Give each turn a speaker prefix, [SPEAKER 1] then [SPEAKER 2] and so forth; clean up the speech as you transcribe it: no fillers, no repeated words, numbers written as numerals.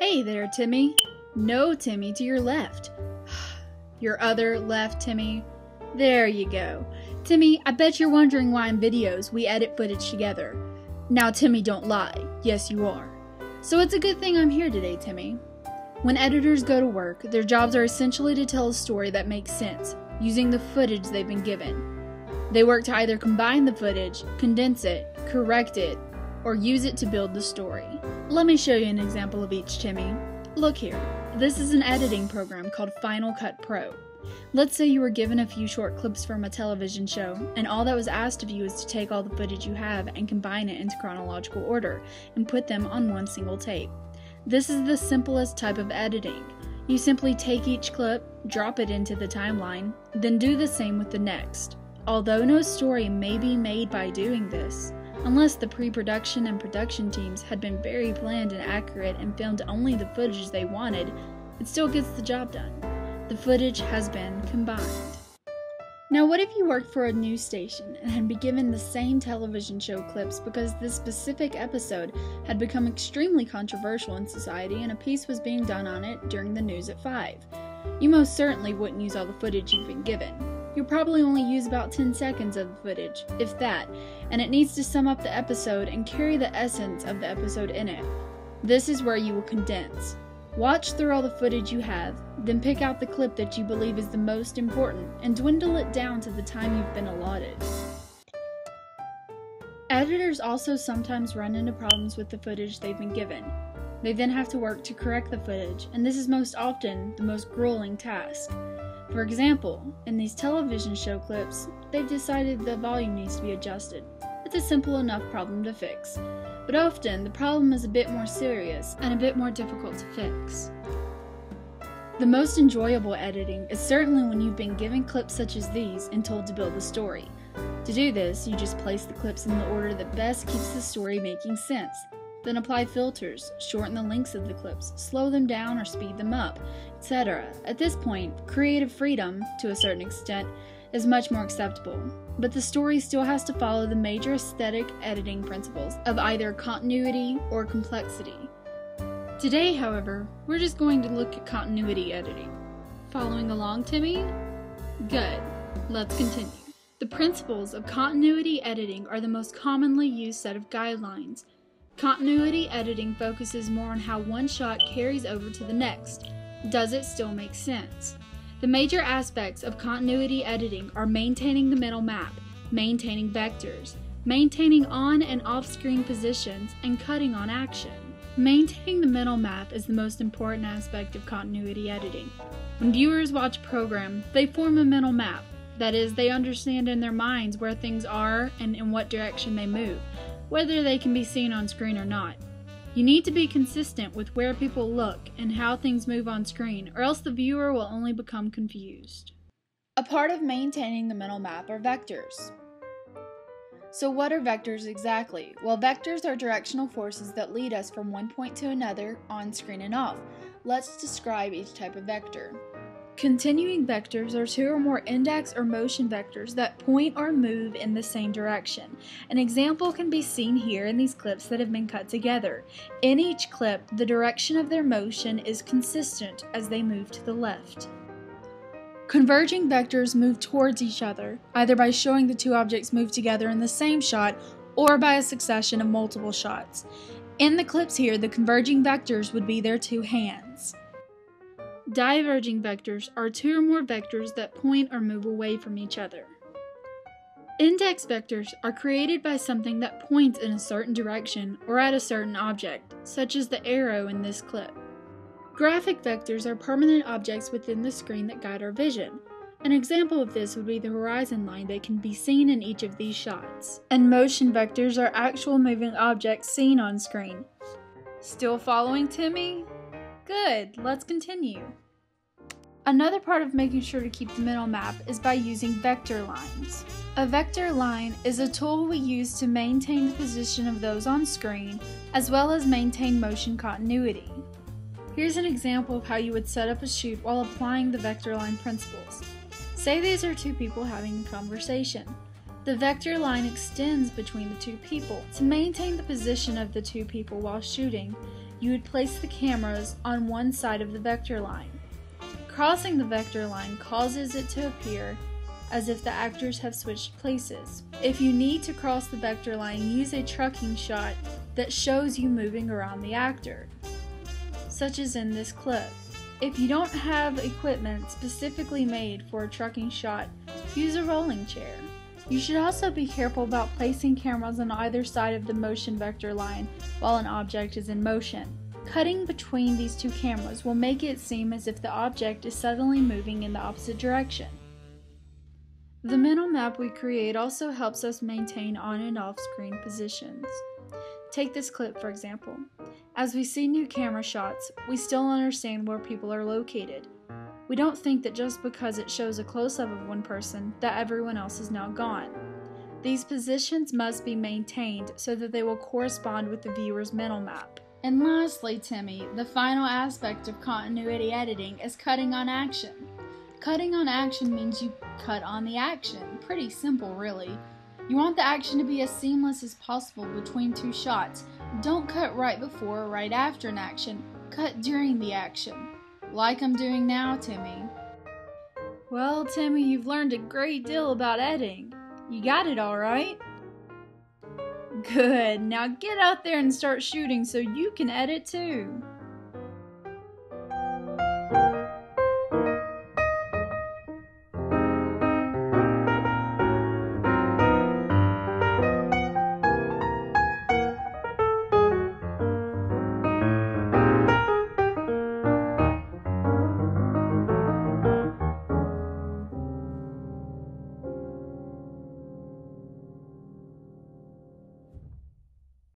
[SPEAKER 1] Hey there, Timmy. No, Timmy, to your left. Your other left, Timmy. There you go. Timmy, I bet you're wondering why in videos we edit footage together. Now, Timmy, don't lie. Yes, you are. So it's a good thing I'm here today, Timmy. When editors go to work, their jobs are essentially to tell a story that makes sense, using the footage they've been given. They work to either combine the footage, condense it, correct it, or use it to build the story. Let me show you an example of each, Timmy. Look here. This is an editing program called Final Cut Pro. Let's say you were given a few short clips from a television show, and all that was asked of you is to take all the footage you have and combine it into chronological order, and put them on one single tape. This is the simplest type of editing. You simply take each clip, drop it into the timeline, then do the same with the next. Although no story may be made by doing this, unless the pre-production and production teams had been very planned and accurate and filmed only the footage they wanted, it still gets the job done. The footage has been combined. Now what if you worked for a news station and had been given the same television show clips because this specific episode had become extremely controversial in society and a piece was being done on it during the news at 5? You most certainly wouldn't use all the footage you've been given. You'll probably only use about 10 seconds of the footage, if that, and it needs to sum up the episode and carry the essence of the episode in it. This is where you will condense. Watch through all the footage you have, then pick out the clip that you believe is the most important and dwindle it down to the time you've been allotted. Editors also sometimes run into problems with the footage they've been given. They then have to work to correct the footage, and this is most often the most grueling task. For example, in these television show clips, they've decided the volume needs to be adjusted. It's a simple enough problem to fix. But often, the problem is a bit more serious and a bit more difficult to fix. The most enjoyable editing is certainly when you've been given clips such as these and told to build the story. To do this, you just place the clips in the order that best keeps the story making sense. Then apply filters, shorten the lengths of the clips, slow them down or speed them up, etc. At this point, creative freedom, to a certain extent, is much more acceptable. But the story still has to follow the major aesthetic editing principles of either continuity or complexity. Today, however, we're just going to look at continuity editing. Following along, Timmy? Good. Let's continue. The principles of continuity editing are the most commonly used set of guidelines. Continuity editing focuses more on how one shot carries over to the next. Does it still make sense? The major aspects of continuity editing are maintaining the mental map, maintaining vectors, maintaining on and off-screen positions, and cutting on action. Maintaining the mental map is the most important aspect of continuity editing. When viewers watch a program, they form a mental map. That is, they understand in their minds where things are and in what direction they move, whether they can be seen on screen or not. You need to be consistent with where people look and how things move on screen, or else the viewer will only become confused. A part of maintaining the mental map are vectors. So what are vectors exactly? Well, vectors are directional forces that lead us from one point to another, on screen and off. Let's describe each type of vector. Continuing vectors are two or more index or motion vectors that point or move in the same direction. An example can be seen here in these clips that have been cut together. In each clip, the direction of their motion is consistent as they move to the left. Converging vectors move towards each other, either by showing the two objects move together in the same shot or by a succession of multiple shots. In the clips here, the converging vectors would be their two hands. Diverging vectors are two or more vectors that point or move away from each other. Index vectors are created by something that points in a certain direction or at a certain object, such as the arrow in this clip. Graphic vectors are permanent objects within the screen that guide our vision. An example of this would be the horizon line that can be seen in each of these shots. And motion vectors are actual moving objects seen on screen. Still following, Timmy? Good, let's continue. Another part of making sure to keep the mental map is by using vector lines. A vector line is a tool we use to maintain the position of those on screen, as well as maintain motion continuity. Here's an example of how you would set up a shoot while applying the vector line principles. Say these are two people having a conversation. The vector line extends between the two people. To maintain the position of the two people while shooting, you would place the cameras on one side of the vector line. Crossing the vector line causes it to appear as if the actors have switched places. If you need to cross the vector line, use a trucking shot that shows you moving around the actor, such as in this clip. If you don't have equipment specifically made for a trucking shot, use a rolling chair. You should also be careful about placing cameras on either side of the motion vector line while an object is in motion. Cutting between these two cameras will make it seem as if the object is suddenly moving in the opposite direction. The mental map we create also helps us maintain on and off screen positions. Take this clip for example. As we see new camera shots, we still understand where people are located. We don't think that just because it shows a close-up of one person that everyone else is now gone. These positions must be maintained so that they will correspond with the viewer's mental map. And lastly, Timmy, the final aspect of continuity editing is cutting on action. Cutting on action means you cut on the action. Pretty simple, really. You want the action to be as seamless as possible between two shots. Don't cut right before or right after an action. Cut during the action. Like I'm doing now, Timmy. Well, Timmy, you've learned a great deal about editing. You got it all right? Good. Now get out there and start shooting so you can edit too.